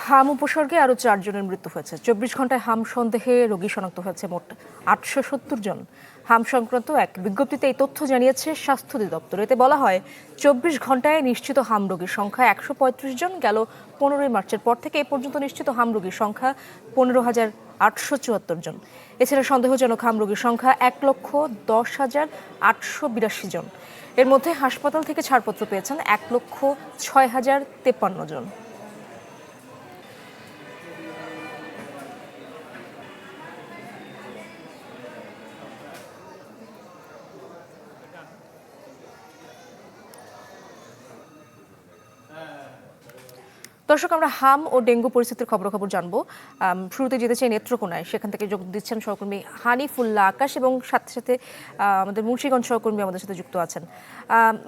হাম উপসর্গে আরও 4 জনের মৃত্যু হয়েছে। 24 ঘন্টায় হাম সন্দেহে রোগী শনাক্ত হয়েছে মোট 870 জন। হাম সংক্রান্ত এক বিজ্ঞপ্তিতে এই তথ্য জানিয়েছে স্বাস্থ্য অধিদপ্তর। এতে বলা হয় 24 ঘন্টায় নিশ্চিত হাম রোগীর সংখ্যা 135 জন। গেল 15 মার্চের পর থেকে এ পর্যন্ত নিশ্চিত হাম রোগীর সংখ্যা 15,874 জন। এছাড়া সন্দেহজনক হাম রোগীর সংখ্যা 1,10,882 জন। এর মধ্যে হাসপাতাল থেকে ছাড়পত্র পেয়েছেন 1,06,053 জন। দর্শক, আমরা হাম ও ডেঙ্গু পরিস্থিতির খবর জানবো। শুরুতে যেতে চাই নেত্রকোনায়, সেখান থেকে যোগ দিচ্ছেন সহকর্মী হানিফুল্লাহ আকাশ এবং সাথে সাথে আমাদের মুন্সিগঞ্জ সহকর্মী আমাদের সাথে যুক্ত আছেন।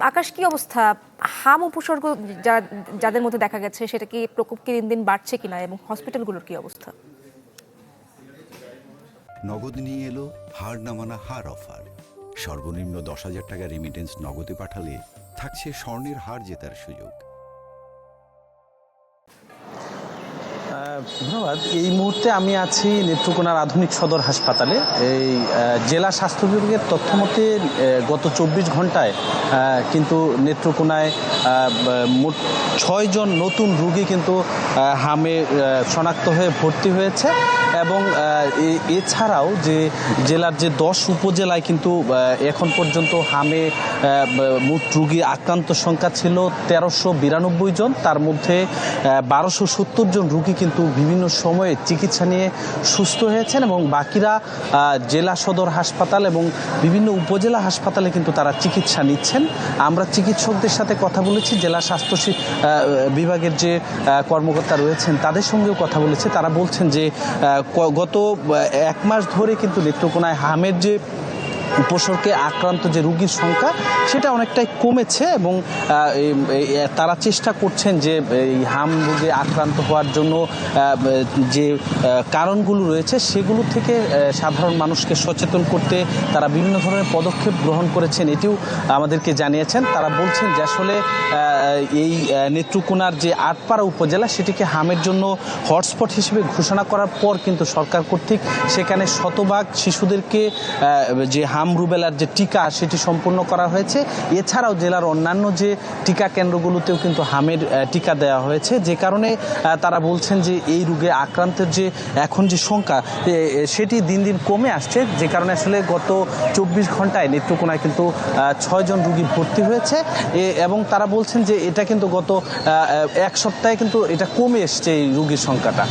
আকাশ, কি অবস্থা? হাম উপসর্গ যাদের মধ্যে দেখা গেছে সেটা কি প্রকোপ কি দিন দিন বাড়ছে কিনা এবং হসপিটালগুলোর কি অবস্থা? নগদ নিয়ে এলো হার নামানা হার অফার। সর্বনিম্ন 10,000 টাকা রেমিটেন্স নগদে পাঠালে থাকছে স্বর্ণের হার জেতার সুযোগ। ধন্যবাদ। এই মুহূর্তে আমি আছি নেত্রকোনার আধুনিক সদর হাসপাতালে। এই জেলা স্বাস্থ্য বিভাগের তথ্য মতে গত 24 ঘন্টায় কিন্তু নেত্রকোনায় মোট 6 জন নতুন রোগী কিন্তু হামে শনাক্ত হয়ে ভর্তি হয়েছে এবং এছাড়াও যে জেলার যে 10 উপজেলায় কিন্তু এখন পর্যন্ত হামে মোট রোগী আক্রান্ত সংখ্যা ছিল 1392 জন। তার মধ্যে 1270 জন রোগী কিন্তু বিভিন্ন সময়ে চিকিৎসা নিয়ে সুস্থ হয়েছেন এবং বাকিরা জেলা সদর হাসপাতাল এবং বিভিন্ন উপজেলা হাসপাতালে কিন্তু তারা চিকিৎসা নিচ্ছেন। আমরা চিকিৎসকদের সাথে কথা বলেছি, জেলা স্বাস্থ্য বিভাগের যে কর্মকর্তা রয়েছেন তাদের সঙ্গেও কথা বলেছি। তারা বলছেন যে গত 1 মাস ধরে কিন্তু নেত্রকোনায় হামের যে উপসর্গে আক্রান্ত যে রোগীর সংখ্যা সেটা অনেকটাই কমেছে এবং তারা চেষ্টা করছেন যে এই হাম রোগে আক্রান্ত হওয়ার জন্য যে কারণগুলো রয়েছে সেগুলো থেকে সাধারণ মানুষকে সচেতন করতে তারা বিভিন্ন ধরনের পদক্ষেপ গ্রহণ করেছেন, এটিও আমাদেরকে জানিয়েছেন। তারা বলছেন যে আসলে এই নেত্রকোনার যে আটপাড়া উপজেলা সেটিকে হামের জন্য হটস্পট হিসেবে ঘোষণা করার পর কিন্তু সরকার কর্তৃক সেখানে শতভাগ শিশুদেরকে যে হাম রুবেলার যে টিকা সেটি সম্পূর্ণ করা হয়েছে। এছাড়াও জেলার অন্যান্য যে টিকা কেন্দ্রগুলোতেও কিন্তু হামের টিকা দেওয়া হয়েছে, যে কারণে তারা বলছেন যে এই রোগে আক্রান্তের যে এখন যে সংখ্যা সেটি দিন দিন কমে আসছে, যে কারণে আসলে গত 24 ঘন্টায় নেত্রকোনায় কিন্তু 6 জন রোগী ভর্তি হয়েছে এবং তারা বলছেন যে এটা কিন্তু গত 1 সপ্তাহে কিন্তু এটা কমে এসছে এই রোগীর সংখ্যাটা।